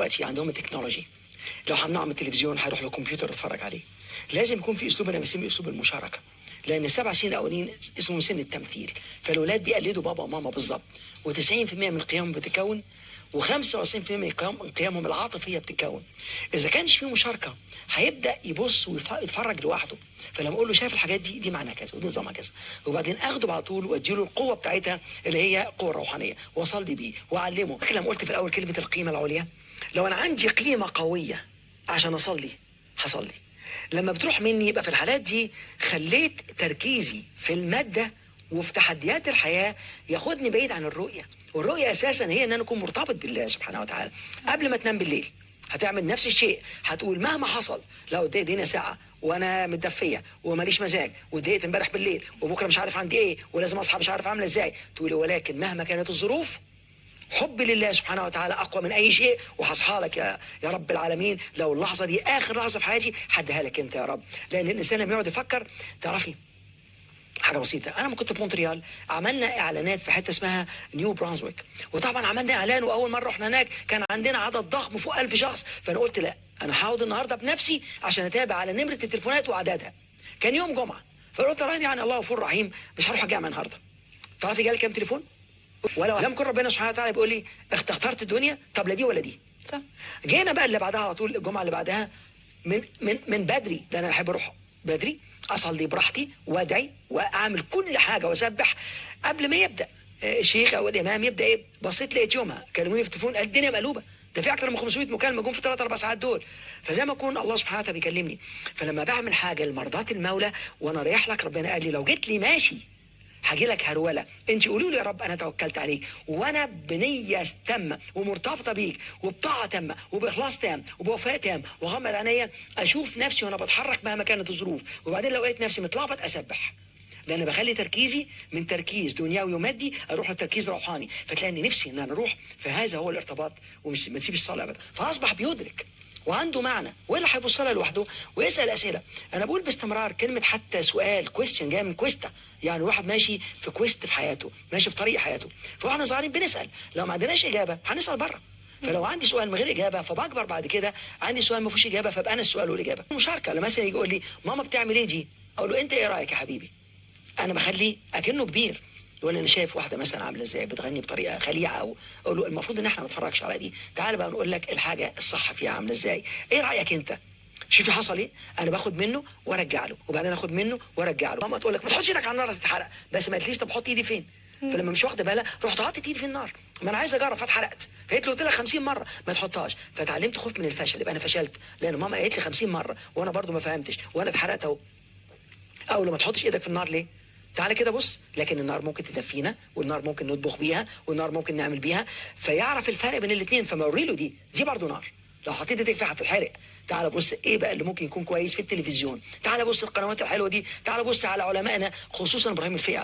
دلوقتي عندهم التكنولوجي، لو هنعمل التلفزيون هيروح للكمبيوتر يتفرج عليه. لازم يكون في اسلوب انا بسميه اسلوب المشاركه، لان ال7 سنين الاولين اسمه سن التمثيل، فالاولاد بيقلدوا بابا وماما بالظبط، و90% من قيمهم بتتكون، و95% من قيمهم العاطفيه بتتكون. اذا كانش في مشاركه هيبدا يبص ويتفرج لوحده. فلما اقول له شايف الحاجات دي معناها كذا ودي نظامها كذا، وبعدين اخده على طول واديله القوه بتاعتها اللي هي القوه الروحانيه واصلي بيه واعلمه. لما قلت في الاول كلمه القيمه العليا، لو انا عندي قيمه قويه عشان اصلي هصلي. لما بتروح مني يبقى في الحالات دي خليت تركيزي في الماده وفي تحديات الحياه ياخدني بعيد عن الرؤيه، والرؤيه اساسا هي ان انا اكون مرتبط بالله سبحانه وتعالى. قبل ما تنام بالليل هتعمل نفس الشيء، هتقول مهما حصل، لو ادينا ساعه وانا متدفيه وماليش مزاج واتضايقت امبارح بالليل وبكره مش عارف عندي ايه ولازم اصحى مش عارف عامله ازاي، تقولي ولكن مهما كانت الظروف حبي لله سبحانه وتعالى اقوى من اي شيء، وهصحى لك يا رب العالمين. لو اللحظه دي اخر لحظه في حياتي هديها لك انت يا رب. لان الانسان لما يقعد يفكر، تعرفي حاجه بسيطه، انا لما كنت في مونتريال عملنا اعلانات في حته اسمها نيو برانزويك، وطبعا عملنا اعلان، واول مره رحنا هناك كان عندنا عدد ضخم فوق 1000 شخص. فانا قلت لا، انا هقعد النهارده بنفسي عشان اتابع على نمره التليفونات واعدادها. كان يوم جمعه، فقلت يعني الله غفور رحيم مش هروح الجامعه النهارده. تعرفي جالي كام تليفون؟ ولو زي ما يكون ربنا سبحانه وتعالى بيقول لي اخترت الدنيا، طب لا دي ولا دي. صح. جينا بقى اللي بعدها على طول، الجمعه اللي بعدها من بدري، لان انا احب اروح بدري اصلي براحتي وادعي واعمل كل حاجه واسبح قبل ما يبدا الشيخ او الامام يبدا ايه. بصيت لقيت يومها كلموني في التليفون، الدنيا مقلوبه، ده في اكتر من 500 مكالمه جم في 3-4 ساعات دول. فزي ما يكون الله سبحانه وتعالى بيكلمني. فلما بعمل حاجه لمرضات المولى وانا رايح لك، ربنا قال لي لو جيت لي ماشي هاجي لك هروله، انت قولوا لي يا رب انا توكلت عليك وانا بنيه تامه ومرتبطه بيك وبطاعه تامه وباخلاص تام وبوفاء تام، وغمض عينيا اشوف نفسي وانا بتحرك مهما كانت الظروف، وبعدين لو لقيت نفسي متلخبط اسبح. لان بخلي تركيزي من تركيز دنيوي ومادي اروح لتركيز روحاني، فتلاقي نفسي ان انا اروح، فهذا هو الارتباط. ومش ما تسيبش الصلاه ابدا. فاصبح بيدرك وعنده معنى، والا هيبص لها لوحده ويسال اسئله. انا بقول باستمرار كلمه حتى سؤال، كويستشن، جايه من كويستا، يعني واحد ماشي في كويست في حياته، ماشي في طريق حياته. فاحنا صغيرين بنسال، لو ما عندناش اجابه هنسال بره. فلو عندي سؤال من غير اجابه فبكبر بعد كده عندي سؤال ما فيهوش اجابه، فبقى انا السؤال والاجابه. مشاركه، لما مثلا يجي يقول لي ماما بتعمل ايه دي، اقول له انت ايه رايك يا حبيبي؟ انا بخليه اكنه كبير. يقول لي انا شايف واحده مثلا عامله ازاي بتغني بطريقه خليعه، او اقول له المفروض ان احنا ما نتفرجش على دي، تعال بقى نقول لك الحاجه الصح فيها عامله ازاي، ايه رايك انت؟ شوفي حصل ايه، انا باخد منه وارجع له، وبعدين اخد منه وارجع له. ماما تقول لك ما تحطش ايدك على النار هتتحرق، بس ما قالتليش طب حط ايدي فين. فلما مش واخده بالها رحت حاطط ايدي في النار، ما انا عايز اجرب فاتحرقت. فقلت له قلت لها 50 مره ما تحطهاش، فتعلمت خوف من الفشل، يبقى انا فشلت لان ماما قالت لي 50 مره وانا برضو ما فهمتش وانا اتحرقت اهو. او ما تحطش ايدك في النار ليه؟ تعالى كده بص، لكن النار ممكن تدفينا، والنار ممكن نطبخ بيها، والنار ممكن نعمل بيها، فيعرف الفرق بين الاثنين. فما اوري له دي برضه نار، لو حطيت ايدك فيها هتتحرق. تعالى بص ايه بقى اللي ممكن يكون كويس في التلفزيون، تعالى بص القنوات الحلوه دي، تعالى بص على علمائنا خصوصا ابراهيم الفقي.